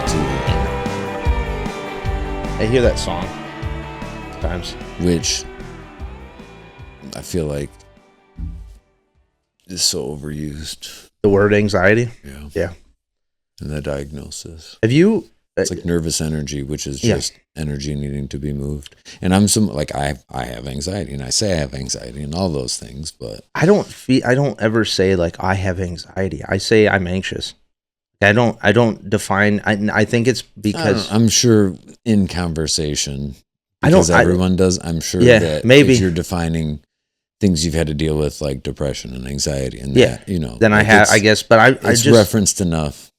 TV. I hear that song sometimes. Which I feel like is so overused. The word anxiety? Yeah. Yeah. And the diagnosis. Have you... It's like nervous energy, which is just energy needing to be moved. And I'm I have anxiety, and I say I have anxiety and all those things, but I don't ever say like I have anxiety. I say I'm anxious. I don't define. I think it's because I'm sure in conversation, because everyone does. I'm sure that maybe if you're defining things you've had to deal with, like depression and anxiety, and that, then like I guess, but I it's just referenced enough,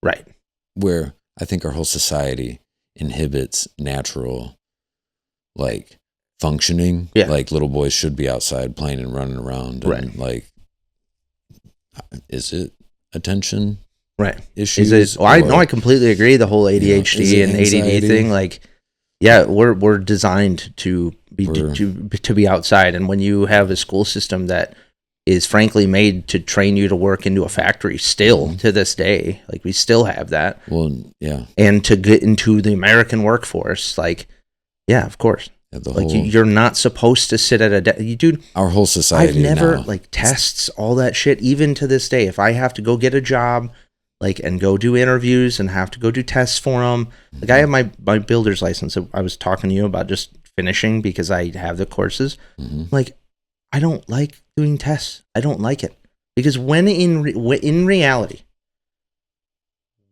right? Where I think our whole society inhibits natural, like, functioning. Yeah. Like, little boys should be outside playing and running around. And, right. like, is it attention? Right. Issues? Is it? Well, I completely agree. The whole ADHD and ADD thing, like, yeah, we're designed to be outside. And when you have a school system that is frankly made to train you to work into a factory still to this day. Like, we still have that. Well, yeah. And to get into the American workforce, like, yeah, of course. Yeah, you're not supposed to sit at a dude. Our whole society. I've never now, tests, all that shit. Even to this day, if I have to go get a job, and go do interviews and have to go do tests for them, like, I have my builder's license that I was talking to you about just finishing because I have the courses. Like, I don't like doing tests. I don't like it. Because when in reality,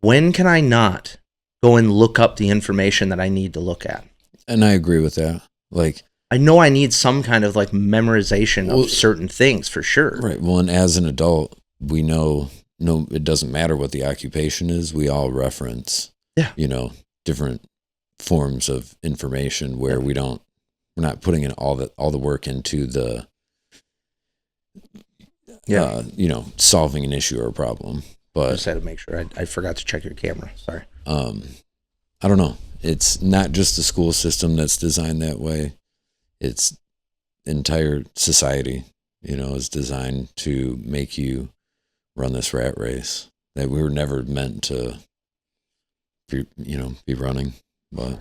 when can I not go and look up the information that I need to look at? And I agree with that. Like, I know I need some kind of memorization of certain things for sure. Right. Well, and as an adult, we know it doesn't matter what the occupation is. We all reference, different forms of information where we're not putting in all the work into the solving an issue or a problem. But I just had to make sure. I forgot to check your camera. Sorry. I don't know. It's not just the school system that's designed that way. It's entire society, is designed to make you run this rat race that we were never meant to be running. But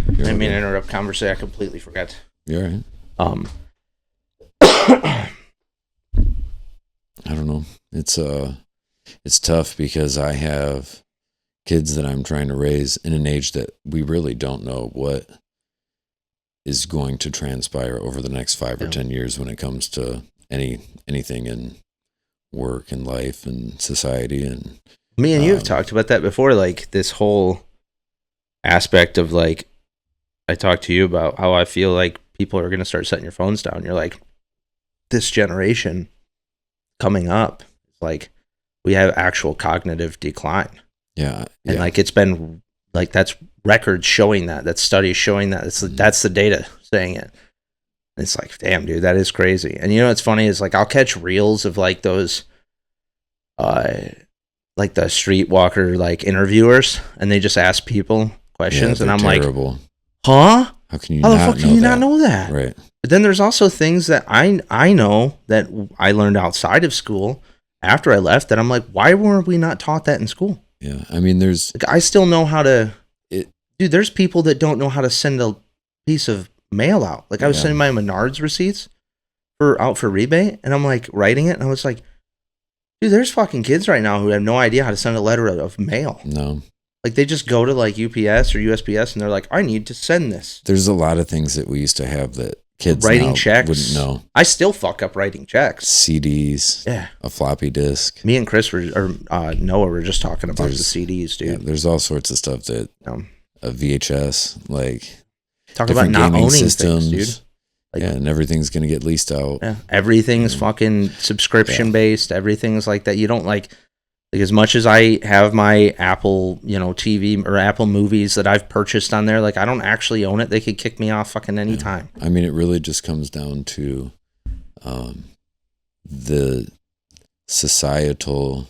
I didn't mean to interrupt conversation. I completely forgot. You're right. I don't know. It's tough because I have kids that I'm trying to raise in an age that we really don't know what is going to transpire over the next 5 or 10 years when it comes to anything in work and life and society. And me and you have talked about that before, like this whole aspect of like, I talked to you about how I feel like people are going to start setting your phones down. You're like, this generation coming up, like, we have actual cognitive decline. Yeah. And like, it's been like, that's records showing that's studies showing that. That's the data saying it. And it's like, damn, dude, that is crazy. And what's funny is like, I'll catch reels of like those, like the streetwalker, like interviewers, and they just ask people questions. And I'm terrible. Like, huh? How can you How the fuck can you not know that? Right. But then there's also things that I know that I learned outside of school after I left that I'm like, why were we not taught that in school? Yeah. I mean, like, I still know how to, dude, there's people that don't know how to send a piece of mail out. Like, I was sending my Menards receipts out for rebate, and I'm like writing it, and I was like, dude, there's fucking kids right now who have no idea how to send a letter of mail. No. Like, they just go to like UPS or USPS and they're like, I need to send this. There's a lot of things that we used to have that kids writing checks wouldn't know. I still fuck up writing checks. CDs. Yeah. A floppy disk. Me and Chris Noah were just talking about the CDs, dude. Yeah, there's all sorts of stuff that a VHS, like, talk about not owning systems, things, dude. Like, and everything's gonna get leased out. Yeah, everything's fucking subscription based. Everything's like that. You don't like as much as I have my Apple, TV or Apple movies that I've purchased on there. Like, I don't actually own it. They could kick me off fucking any time. I mean, it really just comes down to the societal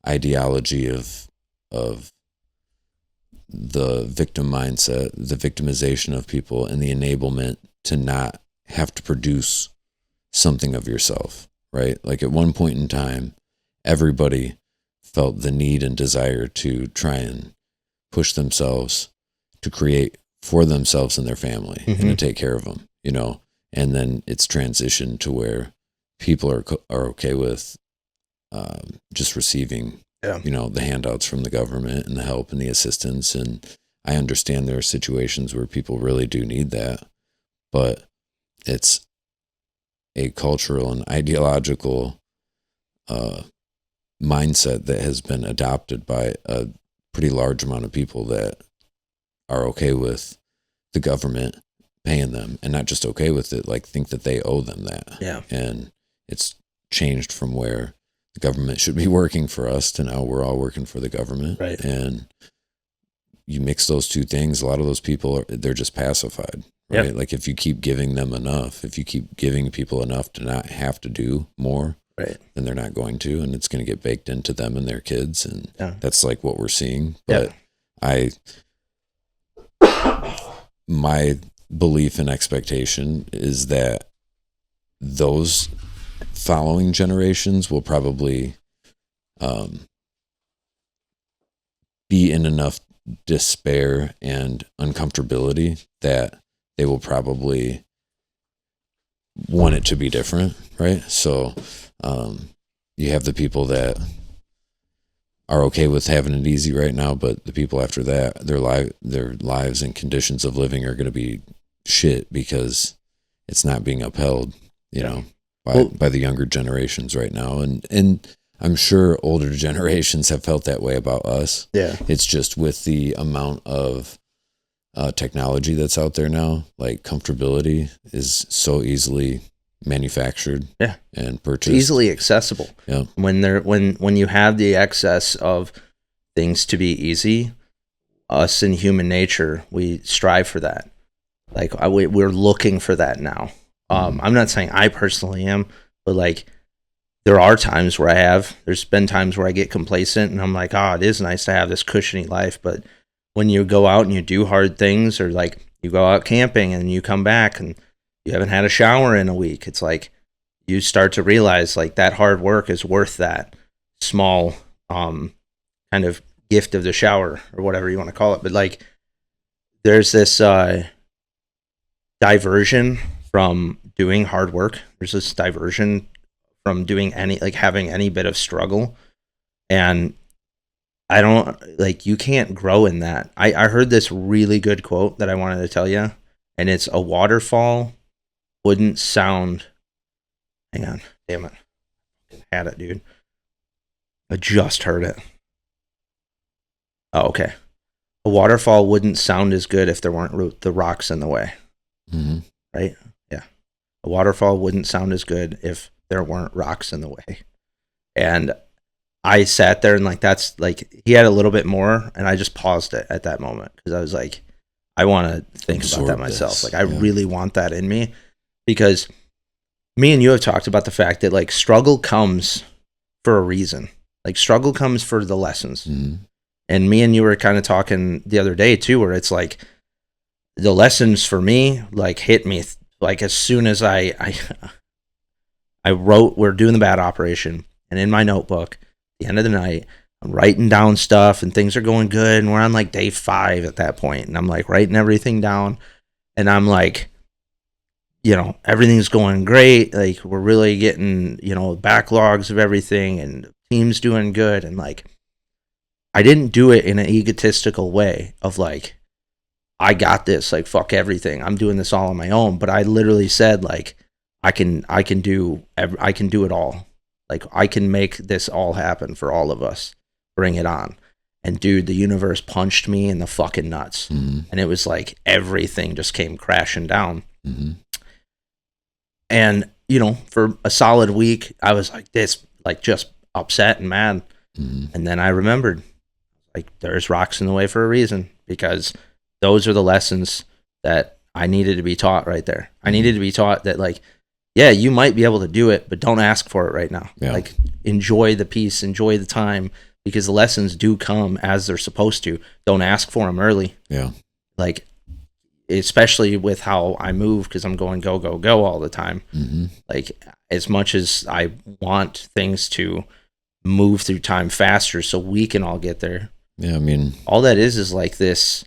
ideology of the victim mindset, the victimization of people, and the enablement to not have to produce something of yourself, right? Like, at one point in time, everybody felt the need and desire to try and push themselves to create for themselves and their family and to take care of them, you know, and then it's transitioned to where people are okay with just receiving, you know, the handouts from the government and the help and the assistance. And I understand there are situations where people really do need that, but it's a cultural and ideological mindset that has been adopted by a pretty large amount of people that are okay with the government paying them, and not just okay with it, like think that they owe them that. Yeah. And it's changed from where the government should be working for us to now we're all working for the government. Right. And you mix those two things, a lot of those people they're just pacified, right? Yeah. Like if you keep giving them enough, if you keep giving people enough to not have to do more, right, then they're not going to, and it's going to get baked into them and their kids. And that's like what we're seeing. But my belief and expectation is that those following generations will probably be in enough despair and uncomfortability that they will probably want it to be different, right? So you have the people that are okay with having it easy right now, but the people after that, their lives and conditions of living are going to be shit because it's not being upheld, you know, by the younger generations right now. And I'm sure older generations have felt that way about us. Yeah. It's just with the amount of technology that's out there now, like comfortability is so easily manufactured and purchased. It's easily accessible. Yeah. When you have the excess of things to be easy, us in human nature, we strive for that. Like we're looking for that now. I'm not saying I personally am, but like there are times where there's been times where I get complacent and I'm like, oh, it is nice to have this cushiony life. But when you go out and you do hard things, or like you go out camping and you come back and you haven't had a shower in a week, it's like you start to realize like that hard work is worth that small kind of gift of the shower or whatever you want to call it. But like there's this diversion from doing hard work. There's this diversion from doing having any bit of struggle. And I don't like, you can't grow in that. I heard this really good quote that I wanted to tell you, and it's a waterfall wouldn't sound, hang on, damn it. I had it, dude. I just heard it. Oh, okay. A waterfall wouldn't sound as good if there weren't the rocks in the way. Mm-hmm. Right? Yeah. A waterfall wouldn't sound as good if there weren't rocks in the way. And I sat there and like, that's like, he had a little bit more, and I just paused it at that moment because I was like, I want to think about that myself. Like I really want that in me, because me and you have talked about the fact that like struggle comes for a reason. Like struggle comes for the lessons. Mm-hmm. And me and you were kind of talking the other day too, where it's like the lessons for me like hit me like as soon as I wrote, we're doing the B.A.D operation, and in my notebook at the end of the night, I'm writing down stuff and things are going good. And we're on like day 5 at that point. And I'm like writing everything down, and I'm like, you know, everything's going great. Like we're really getting, you know, backlogs of everything, and the team's doing good. And like, I didn't do it in an egotistical way of like, I got this, like fuck everything, I'm doing this all on my own. But I literally said like, I can do it all. Like I can make this all happen for all of us. Bring it on. And dude, the universe punched me in the fucking nuts. Mm-hmm. And it was like everything just came crashing down. Mm-hmm. And, you know, for a solid week, I was like this, like just upset and mad. Mm-hmm. And then I remembered, like, there's rocks in the way for a reason, because those are the lessons that I needed to be taught right there. I needed to be taught that, like, yeah, you might be able to do it, but don't ask for it right now. Yeah. Like, enjoy the peace, enjoy the time, because the lessons do come as they're supposed to. Don't ask for them early. Yeah. Like, especially with how I move, because I'm going go, go, go all the time. Mm-hmm. Like, as much as I want things to move through time faster so we can all get there, Yeah, I mean, All that is like this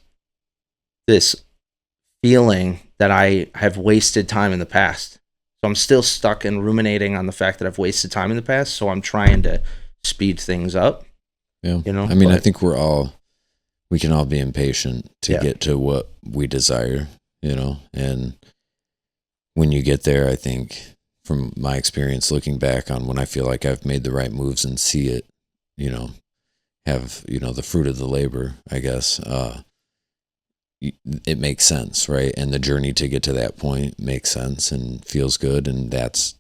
feeling that I have wasted time in the past. So I'm still stuck and ruminating on the fact that I've wasted time in the past. So I'm trying to speed things up, yeah. you know. I mean, I But think we can all be impatient to yeah, get to what we desire, and when you get there, I think from my experience looking back on when I feel like I've made the right moves and see it, you know, have, the fruit of the labor, I guess, it makes sense, right? And the journey to get to that point makes sense and feels good. And that's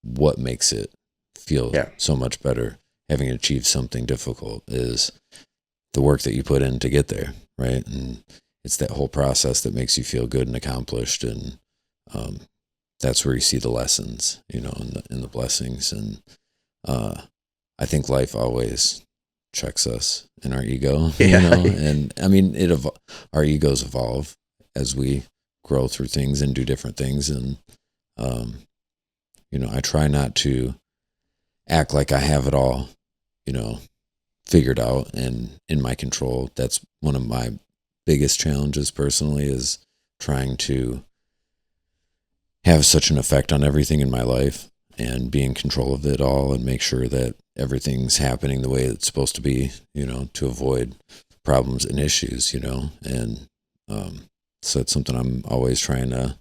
what makes it feel yeah, so much better. Having achieved something difficult is the work that you put in to get there, right? And it's that whole process that makes you feel good and accomplished. And um, that's where you see the lessons, in the blessings. And I think life always checks us in our ego, yeah, and I mean, our egos evolve as we grow through things and do different things. And, um, I try not to act like I have it all, figured out and in my control. That's one of my biggest challenges personally, is trying to have such an effect on everything in my life and be in control of it all and make sure that everything's happening the way it's supposed to be, to avoid problems and issues, and so it's something I'm always trying to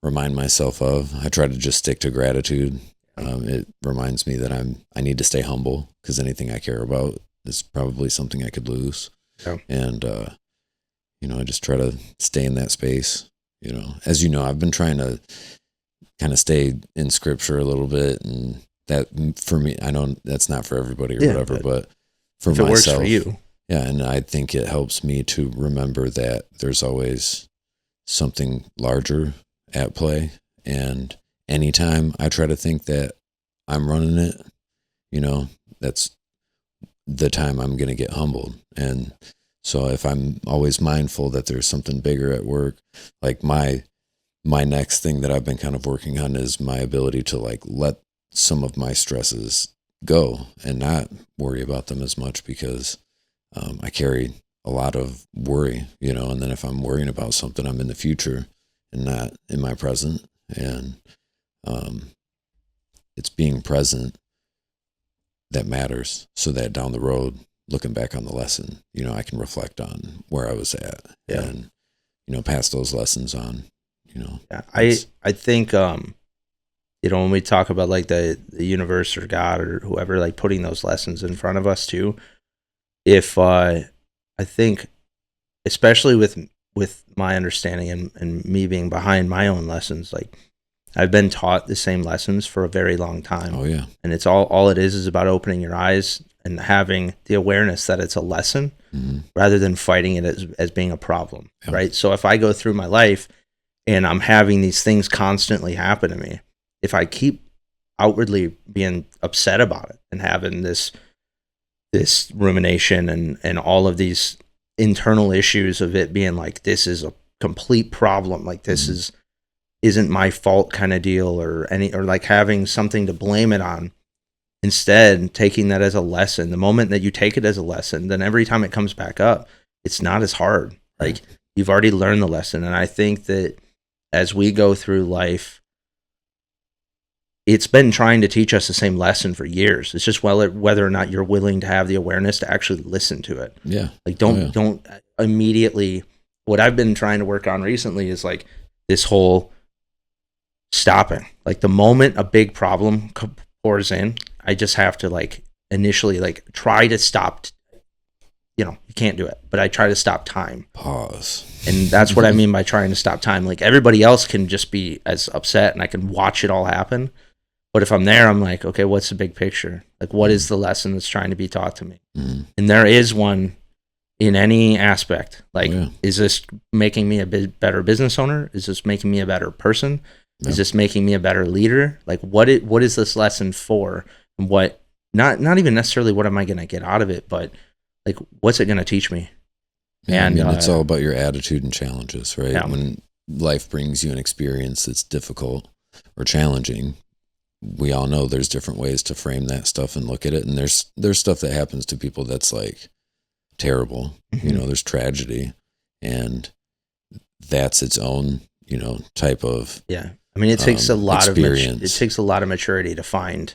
remind myself of. I try to just stick to gratitude. It reminds me that I need to stay humble, because anything I care about is probably something I could lose. yeah, And I just try to stay in that space. As you know, I've been trying to kind of stay in scripture a little bit, and that, for me, I know that's not for everybody or yeah. whatever, but for If it works myself, for you, yeah. And I think it helps me to remember that there's always something larger at play. And anytime I try to think that I'm running it, that's the time I'm going to get humbled. And so if I'm always mindful that there's something bigger at work, like my next thing that I've been kind of working on is my ability to like let some of my stresses go and not worry about them as much, because I carry a lot of worry, and then if I'm worrying about something, I'm in the future and not in my present. And um, it's being present that matters, so that down the road, looking back on the lesson, I can reflect on where I was at yeah, and, pass those lessons on, yeah. it's, I think when we talk about like the universe or God or whoever, like putting those lessons in front of us too, if I think, especially with my understanding and me being behind my own lessons, like I've been taught the same lessons for a very long time. oh yeah. And it's all it is about opening your eyes and having the awareness that it's a lesson, Mm-hmm. rather than fighting it as being a problem. Yeah. Right. So if I go through my life and I'm having these things constantly happen to me, if I keep outwardly being upset about it and having this rumination and all of these internal issues of it being like, this is a complete problem, like this Mm-hmm. isn't my fault kind of deal, or like having something to blame it on, instead taking that as a lesson. The moment that you take it as a lesson, then every time it comes back up, it's not as hard. Right. Like you've already learned the lesson. And I think that as we go through life, it's been trying to teach us the same lesson for years. It's just whether or not you're willing to have the awareness to actually listen to it. Yeah. Like Oh, yeah. don't immediately. What I've been trying to work on recently is like this whole stopping. Like the moment a big problem pours in, I just have to like initially like try to stop. You can't do it, but I try to stop time. Pause. And that's what I mean by trying to stop time. Like everybody else can just be as upset and I can watch it all happen. But if I'm there, I'm like, okay, what's the big picture? Like, what is the lesson that's trying to be taught to me? Mm-hmm. And there is one in any aspect. Like, Oh, yeah. is this making me a better business owner? Is this making me a better person? Yeah. Is this making me a better leader? Like, what is this lesson for? And what, not even necessarily what am I going to get out of it, but like, what's it going to teach me? Yeah, And I mean, it's all about your attitude and challenges, right? Yeah. When life brings you an experience that's difficult or challenging, we all know there's different ways to frame that stuff and look at it. And there's stuff that happens to people that's like terrible. Mhm. There's tragedy, and that's its own, type of Yeah. I mean, it takes a lot of it experience. takes a lot of maturity to find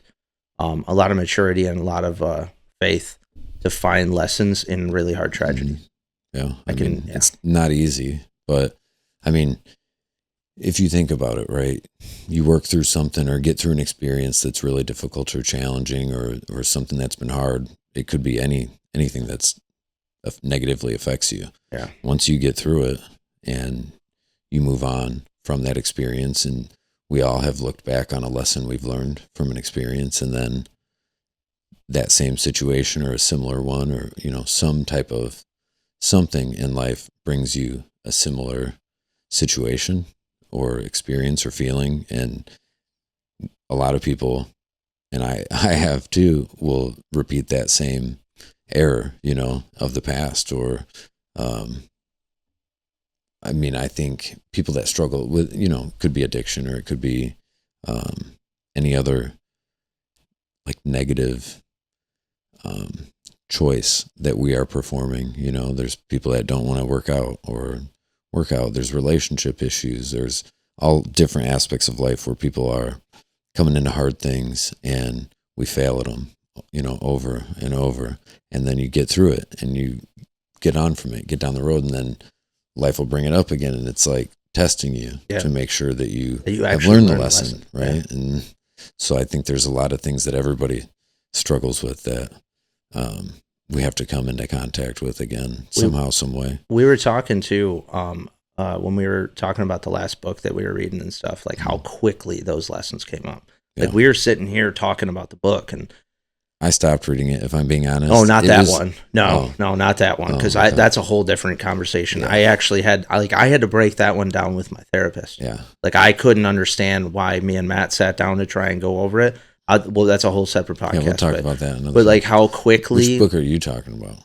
a lot of maturity and a lot of faith to find lessons in really hard Mhm. tragedies. Yeah. I I mean, can, yeah. it's not easy, but I mean, if you think about it, right, you work through something or get through an experience that's really difficult or challenging, or something that's been hard. It could be anything that's negatively affects you. Yeah. Once you get through it and you move on from that experience, and we all have looked back on a lesson we've learned from an experience, and then that same situation or a similar one, or some type of something in life brings you a similar situation or experience or feeling. And a lot of people, and I have too, will repeat that same error, of the past. Or um, I mean, I think people that struggle with, could be addiction, or it could be any other like negative choice that we are performing. There's people that don't want to work out or work out. There's relationship issues. There's all different aspects of life where people are coming into hard things, and we fail at them, over and over. And then you get through it and you get on from it, get down the road, and then life will bring it up again. And it's like testing you Yeah. to make sure that you That you have actually learned the learn the lesson, lesson. right? Yeah. And so I think there's a lot of things that everybody struggles with that we have to come into contact with again somehow, some way. We were talking to when we were talking about the last book that we were reading and stuff, like how quickly those lessons came up. Like Yeah. we were sitting here talking about the book, and I stopped reading it, if I'm being honest. oh, not It that was- one. No, not that one, Oh, because okay. that's a whole different conversation. Yeah. I actually I had to break that one down with my therapist. Yeah. Like I couldn't understand why me and Matt sat down to try and go over it. Well, that's a whole separate podcast. Yeah, we'll talk but, about that another but time. like how quickly, Which book are you talking about?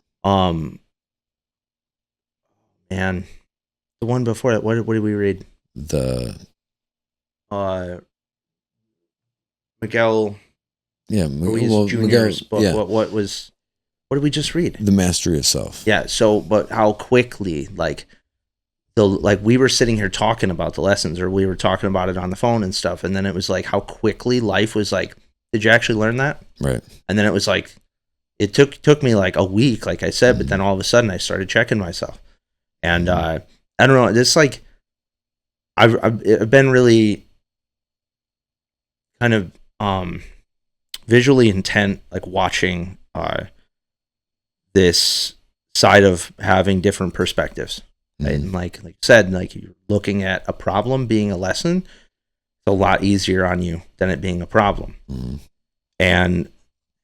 And the one before that, what did we read? The Miguel yeah, Ruiz Jr.'s book. yeah, What did we just read? The Mastery of Self. Yeah. So, but how quickly, like we were sitting here talking about the lessons, or we were talking about it on the phone and stuff, and then it was like how quickly life was like. Did you actually learn that? Right. And then it was like, it took me like a week, like I said, but then all of a sudden I started checking myself, and I don't know. It's like I've been really kind of visually intent, like watching this side of having different perspectives. Right? And like you said, like you're looking at a problem being a lesson, it's a lot easier on you than it being a problem. And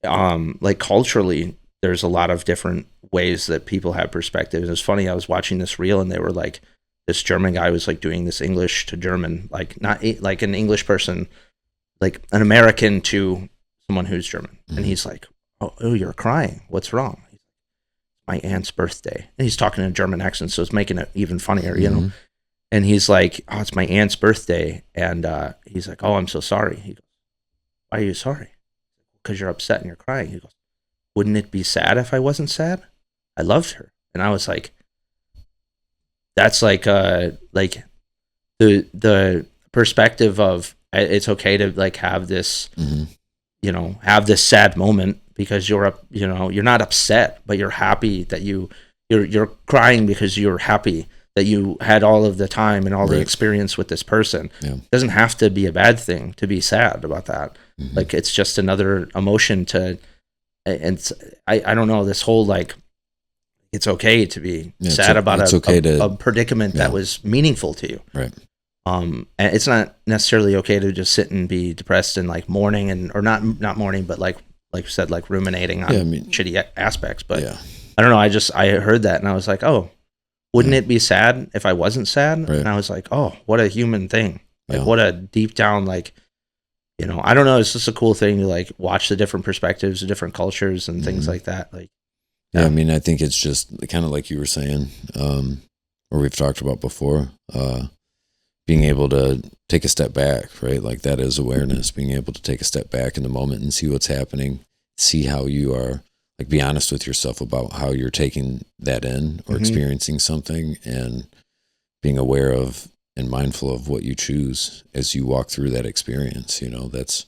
like culturally, there's a lot of different ways that people have perspectives. It's funny, I was watching this reel and they were like, this German guy was like doing this English to German, like not like an English person, like an American to someone who's German. And he's like, oh, you're crying. What's wrong? My aunt's birthday. And he's talking in a German accent, so it's making it even funnier, you know? And he's like, oh, it's my aunt's birthday. And he's like, oh, I'm so sorry. He goes, why are you sorry? Because you're upset and you're crying. He goes, wouldn't it be sad if I wasn't sad? I loved her. And I was like, that's like the perspective of it's okay to like have this, you know, have this sad moment because you're not upset, but you're happy that you're crying because you're happy that you had all of the time and all the experience with this person. It doesn't have to be a bad thing to be sad about that. Like it's just another emotion to, and I don't know, this whole like, it's okay to be sad about a predicament that was meaningful to you. Right. And it's not necessarily okay to just sit and be depressed and like mourning or not mourning, but like you said, like ruminating on shitty aspects. But I don't know. I heard that and I was like, oh, wouldn't it be sad if I wasn't sad? And I was like, oh, what a human thing. Like what a deep down, like, you know, I don't know. It's just a cool thing to like watch the different perspectives, the different cultures and things like that. Like, I mean, I think it's just kind of like you were saying, or we've talked about before, being able to take a step back, right? Like that is awareness, being able to take a step back in the moment and see what's happening, see how you are like be honest with yourself about how you're taking that in or Mhm. experiencing something, and being aware of and mindful of what you choose as you walk through that experience. That's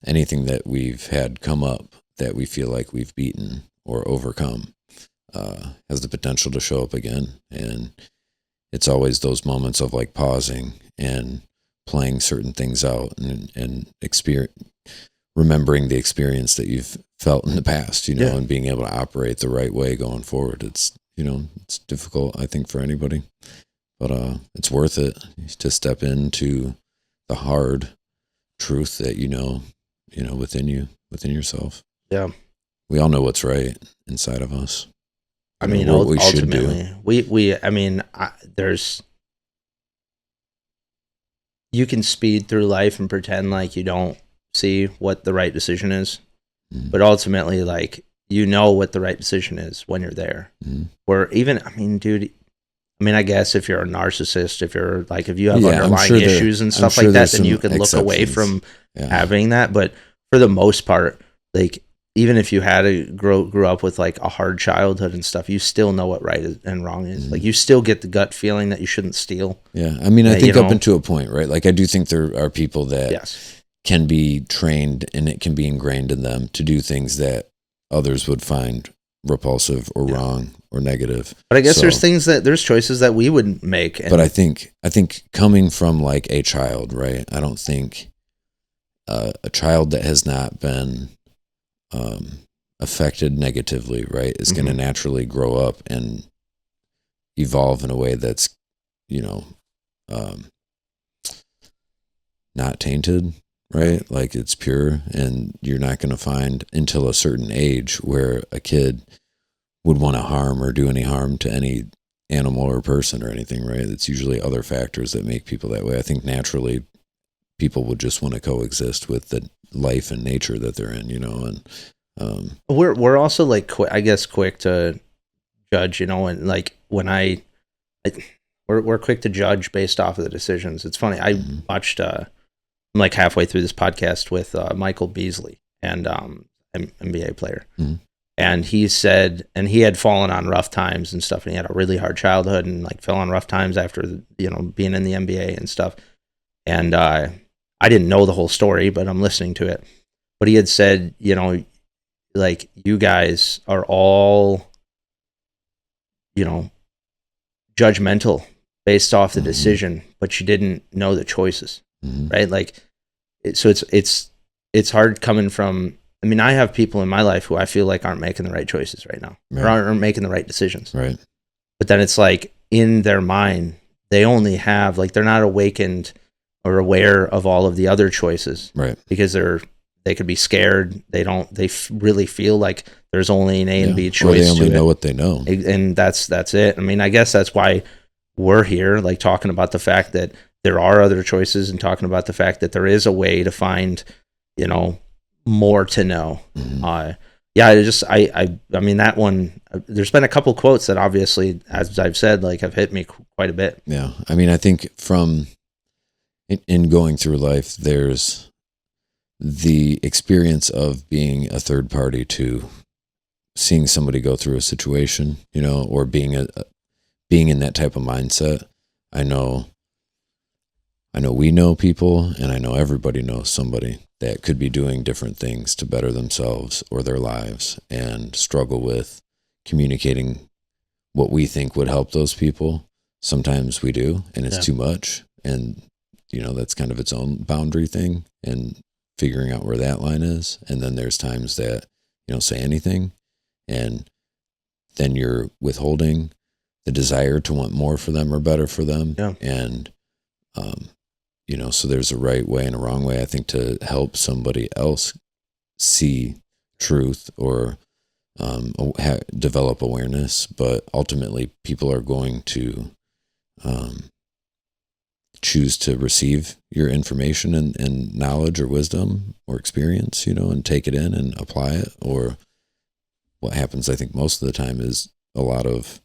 anything that we've had come up that we feel like we've beaten or overcome has the potential to show up again. And it's always those moments of like pausing and playing certain things out, and remembering the experience that you've felt in the past, Yeah. and being able to operate the right way going forward. It's difficult, I think, for anybody, but it's worth it to step into the hard truth that within yourself. Yeah. We all know what's right inside of us. I mean, What we should do. ultimately, I mean, you can speed through life and pretend like you don't see what the right decision is, but ultimately, like, what the right decision is when you're there. Or even, I mean, dude, I guess if you're a narcissist, if you have underlying issues and stuff like that, then you can look away from having that. But for the most part, like, even if you grew up with like a hard childhood and stuff, you still know what right and wrong is. Like, you still get the gut feeling that you shouldn't steal. Yeah. I mean, I think up until a point, right? Like, I do think there are people that Yes. can be trained, and it can be ingrained in them to do things that others would find repulsive or wrong or negative. But I guess there's choices that we would make. But I think coming from like a child, right? I don't think a child that has not been affected negatively, right, is going to naturally grow up and evolve in a way that's, not tainted, right? Like, it's pure, and you're not going to find until a certain age where a kid would want to harm or do any harm to any animal or person or anything, right? It's usually other factors that make people that way. I think naturally people would just want to coexist with the life and nature that they're in, and we're also like quick to judge, and like when we're quick to judge based off of the decisions. It's funny. I watched I'm like halfway through this podcast with Michael Beasley, and NBA player. And he said, and he had fallen on rough times and stuff, and he had a really hard childhood and like fell on rough times after, being in the NBA and stuff. And I didn't know the whole story, but I'm listening to it. But he had said, like, you guys are all, judgmental based off the decision, but you didn't know the choices, right? Like, so it's hard coming from. I mean, I have people in my life who I feel like aren't making the right choices right now, or aren't making the right decisions. Right. But then it's like, in their mind, they only have, like, they're not awakened or aware of all of the other choices. Right. Because they could be scared. They really feel like there's only an A and B choice. Or they only know what they know. And that's it. I mean, I guess that's why we're here, like, talking about the fact that there are other choices, and talking about the fact that there is a way to find, more to know. I mean, that one, there's been a couple quotes that obviously, as I've said, like, have hit me quite a bit. Yeah. I mean, I think in going through life, there's the experience of being a third party to seeing somebody go through a situation, or being in that type of mindset. I know we know people, and I know everybody knows somebody that could be doing different things to better themselves or their lives, and struggle with communicating what we think would help those people. Sometimes we do, and it's too much. And, that's kind of its own boundary thing, and figuring out where that line is. And then there's times that you don't say anything, and then you're withholding the desire to want more for them or better for them. Yeah. And, so there's a right way and a wrong way, I think, to help somebody else see truth or develop awareness. But ultimately, people are going to choose to receive your information and knowledge or wisdom or experience, and take it in and apply it. Or what happens, I think, most of the time is a lot of,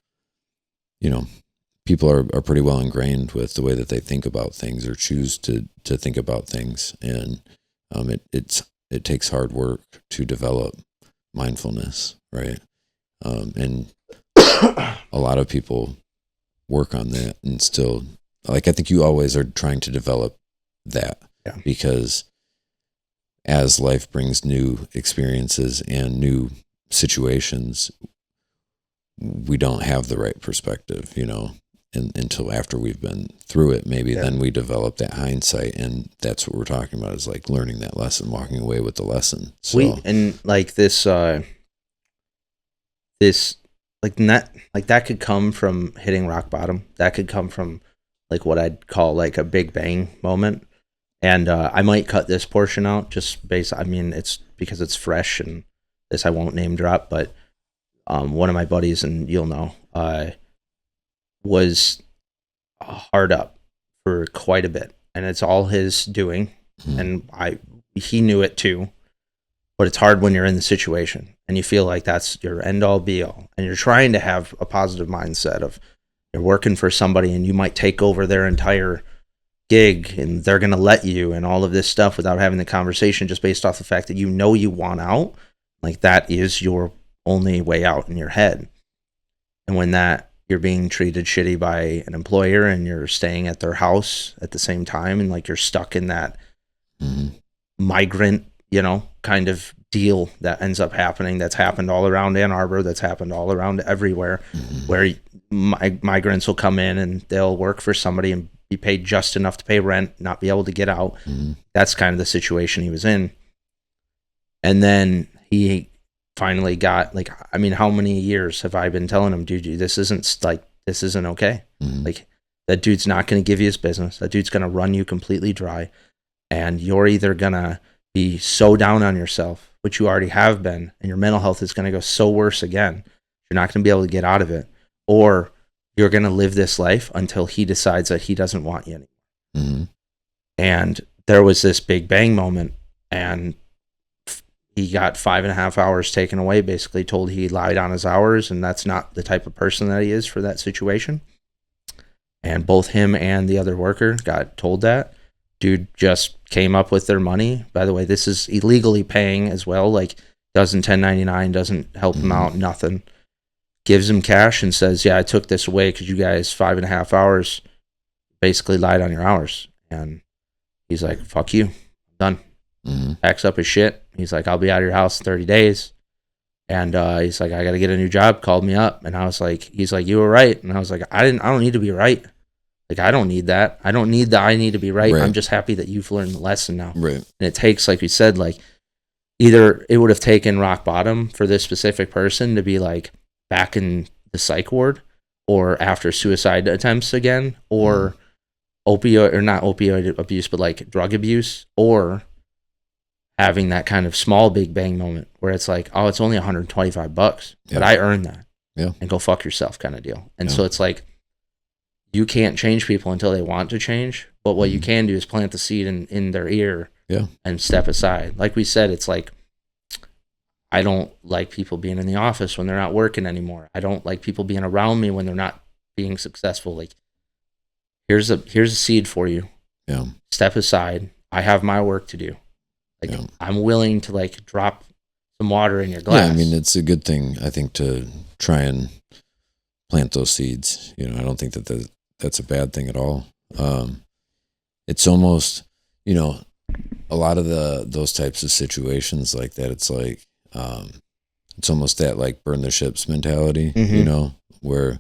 people are pretty well ingrained with the way that they think about things, or choose to think about things. And it takes hard work to develop mindfulness, right? And a lot of people work on that and still, like, I think you always are trying to develop that, Yeah. because as life brings new experiences and new situations, we don't have the right perspective, until after we've been through it. Maybe then we develop that hindsight, and that's what we're talking about, is like learning that lesson, walking away with the lesson. So like this like that could come from hitting rock bottom. That could come from like what I'd call like a big bang moment. And I might cut this portion out just based. I mean, it's because it's fresh, and this I won't name drop. But one of my buddies, and you'll know, was hard up for quite a bit, and it's all his doing. And he knew it too. But it's hard when you're in the situation and you feel like that's your end all be all, and you're trying to have a positive mindset of you're working for somebody and you might take over their entire gig and they're going to let you and all of this stuff without having the conversation, just based off the fact that you want out. Like, that is your only way out in your head. And when that you're being treated shitty by an employer and you're staying at their house at the same time, and like you're stuck in that migrant, kind of deal that ends up happening, that's happened all around Ann Arbor, that's happened all around everywhere, where migrants will come in and they'll work for somebody and be paid just enough to pay rent, not be able to get out. That's kind of the situation he was in. And then he finally got, like, I mean, how many years have I been telling him, dude, this isn't okay. Like, that dude's not going to give you his business. That dude's going to run you completely dry. And you're either going to be so down on yourself, which you already have been, and your mental health is going to go so worse again, you're not going to be able to get out of it. Or you're going to live this life until he decides that he doesn't want you anymore. And there was this big bang moment, and he got 5.5 hours taken away, basically told he lied on his hours, and that's not the type of person that he is for that situation. And both him and the other worker got told that. Dude just came up with their money. By the way, this is illegally paying as well. Like, doesn't 1099, doesn't help him out, nothing. Gives him cash and says, yeah, I took this away because you guys 5.5 hours basically lied on your hours. And he's like, fuck you, done. Packs up his shit. He's like, I'll be out of your house in 30 days. And he's like, I got to get a new job. Called me up. And I was like, he's like, you were right. And I was like, I don't need to be right. Like, I don't need that. I don't need that. I need to be right. I'm just happy that you've learned the lesson now. Right. And it takes, like we said, like, either it would have taken rock bottom for this specific person to be like back in the psych ward, or after suicide attempts again, or opioid, or not opioid abuse, but like drug abuse, or having that kind of small big bang moment where it's like, oh, it's only $125, but I earned that. And go fuck yourself kind of deal. And so it's like, you can't change people until they want to change, but what you can do is plant the seed in their ear and step aside. Like we said, it's like, I don't like people being in the office when they're not working anymore. I don't like people being around me when they're not being successful. Like, here's a seed for you. Step aside. I have my work to do. Like, I'm willing to like drop some water in your glass. I mean, it's a good thing, I think, to try and plant those seeds. I don't think that that's a bad thing at all. It's almost, a lot of those types of situations like that, it's like, it's almost that like burn the ships mentality, where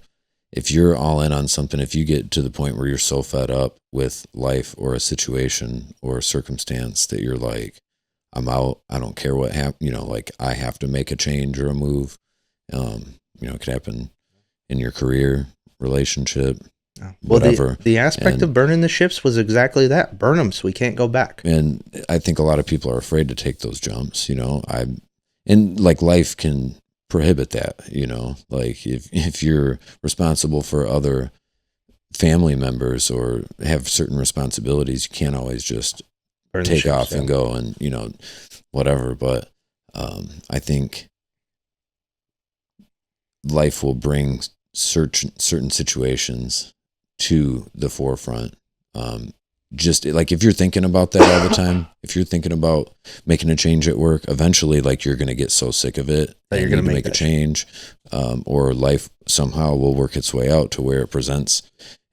if you're all in on something, if you get to the point where you're so fed up with life or a situation or a circumstance that you're like, I'm out, I don't care what happens, like I have to make a change or a move. It could happen in your career, relationship, whatever. The aspect of burning the ships was exactly that. Burn them so we can't go back. And I think a lot of people are afraid to take those jumps, and like life can prohibit that, like if you're responsible for other family members or have certain responsibilities, you can't always just take off and go and, whatever. But I think life will bring certain situations to the forefront just like if you're thinking about that all the time, if you're thinking about making a change at work, eventually like you're going to get so sick of it That you're and gonna need to make make a that change, or life somehow will work its way out to where it presents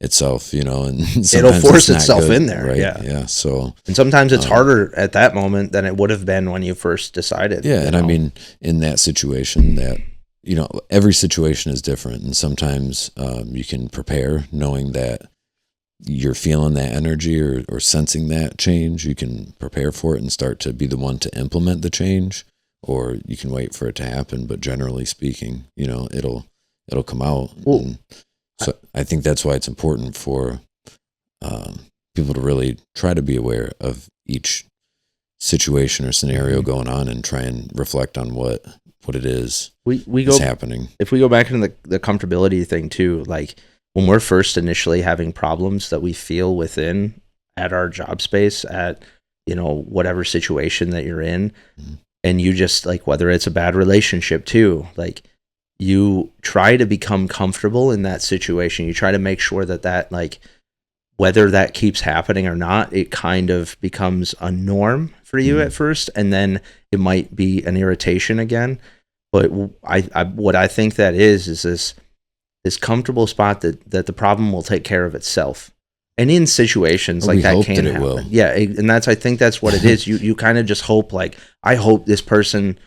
itself, you know, and It'll sometimes force it's not itself good, in there. right? Yeah. Yeah. So, And sometimes it's Um, harder at that moment than it would have been when you first decided. yeah. you And I know? mean, in that situation that, you know, every situation is different. And sometimes you can prepare knowing that you're feeling that energy or sensing that change. You can prepare for it and start to be the one to implement the change, or you can wait for it to happen. But generally speaking, you know, it'll come out. Well, And so I think that's why it's important for people to really try to be aware of each situation or scenario going on and try and reflect on what it is we go happening. if we go back into the comfortability thing too, like when we're first initially having problems that we feel within at our job space, at whatever situation that you're in, Mhm. and you just like, whether it's a bad relationship too, like you try to become comfortable in that situation. You try to make sure that like, whether that keeps happening or not, it kind of becomes a norm for you at first, and then it might be an irritation again. But what I think that is this comfortable spot that the problem will take care of itself. And in situations We like that hope can that it happen. will. Yeah, and I think that's what it is. You kind of just hope, like, I hope this person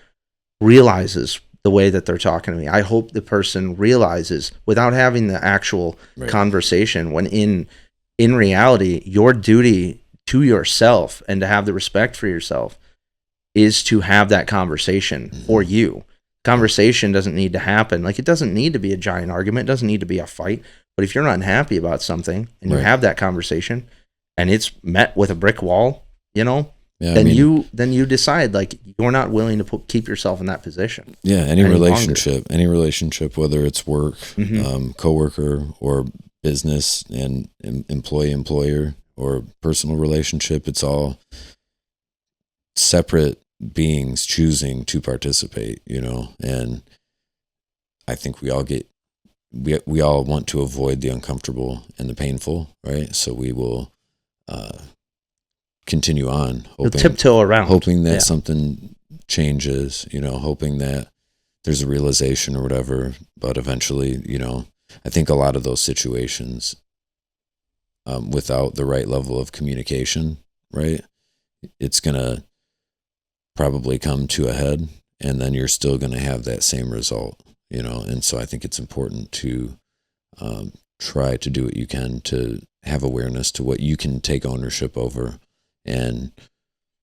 realizes the way that they're talking to me. I hope the person realizes, without having the actual Right. conversation, when in reality, your duty to yourself and to have the respect for yourself is to have that conversation for you. Conversation doesn't need to happen. Like, it doesn't need to be a giant argument. It doesn't need to be a fight. But if you're not happy about something and you Right. have that conversation and it's met with a brick wall, Yeah, then you decide, like, you're not willing to keep yourself in that position. any any relationship, whether it's work, coworker, or business and employer, or personal relationship, it's all separate beings choosing to participate, and I think we all want to avoid the uncomfortable and the painful, right? So we will continue on You'll tiptoe around, hoping that something changes, hoping that there's a realization or whatever. But eventually, I think a lot of those situations, without the right level of communication, right, it's going to probably come to a head, and then you're still going to have that same result, and so I think it's important to try to do what you can to have awareness to what you can take ownership over and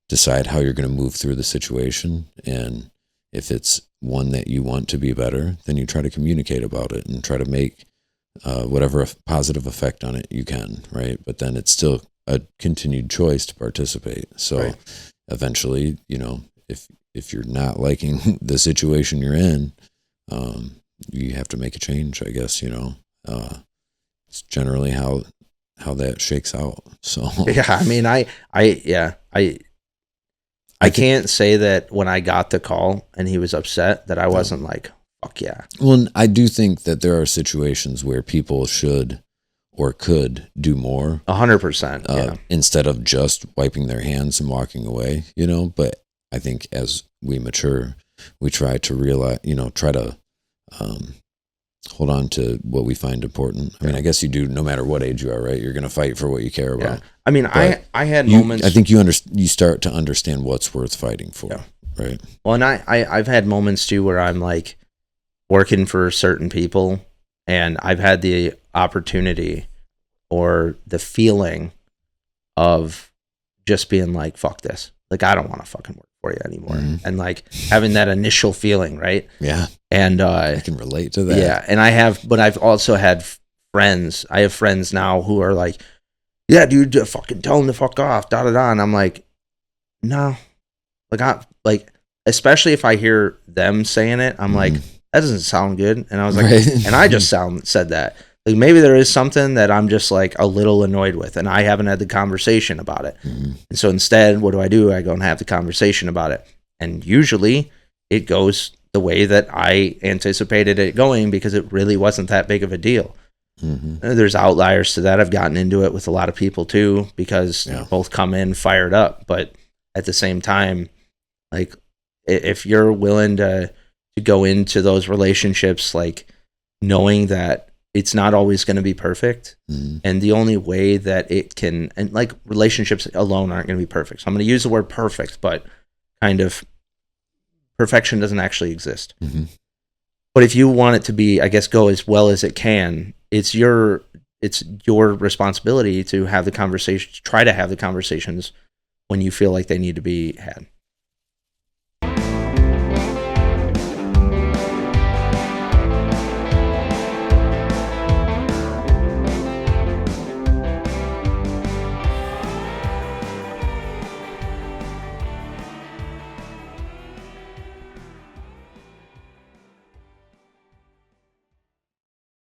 decide how you're going to move through the situation. And if it's one that you want to be better, then you try to communicate about it and try to make whatever positive effect on it you can, right? But then it's still a continued choice to participate. So eventually, if you're not liking the situation you're in, you have to make a change, I guess. It's generally how that shakes out. So Yeah, I mean, I can't say that when I got the call and he was upset that I wasn't like, fuck yeah. Well, I do think that there are situations where people should or could do more. 100%. Yeah. Instead of just wiping their hands and walking away, but I think as we mature, we try to realize, try to hold on to what we find important. I mean, I guess you do no matter what age you are, right? You're going to fight for what you care about. I mean, But I had moments. I think you start to understand what's worth fighting for, right? Well, and I've had moments too where I'm like working for certain people, and I've had the opportunity or the feeling of just being like, fuck this. Like, I don't want to fucking work for you anymore. And like having that initial feeling, right? Yeah. And I can relate to that. Yeah. And I've also had friends. I have friends now who are like, yeah, dude, fucking tell him to fuck off, da da da. And I'm like, no. Like, especially if I hear them saying it, I'm like, that doesn't sound good. And I was like, and I just said that. Like, maybe there is something that I'm just like a little annoyed with, and I haven't had the conversation about it. And so instead, what do? I go and have the conversation about it. And usually it goes the way that I anticipated it going, because it really wasn't that big of a deal. There's outliers to that. I've gotten into it with a lot of people too, because both come in fired up, but at the same time, like if you're willing to go into those relationships, like knowing that it's not always going to be perfect, and the only way that it can, and like relationships alone aren't going to be perfect. So I'm going to use the word perfect, but kind of perfection doesn't actually exist. But if you want it to be, I guess, go as well as it can, it's your responsibility to have the conversation, try to have the conversations when you feel like they need to be had.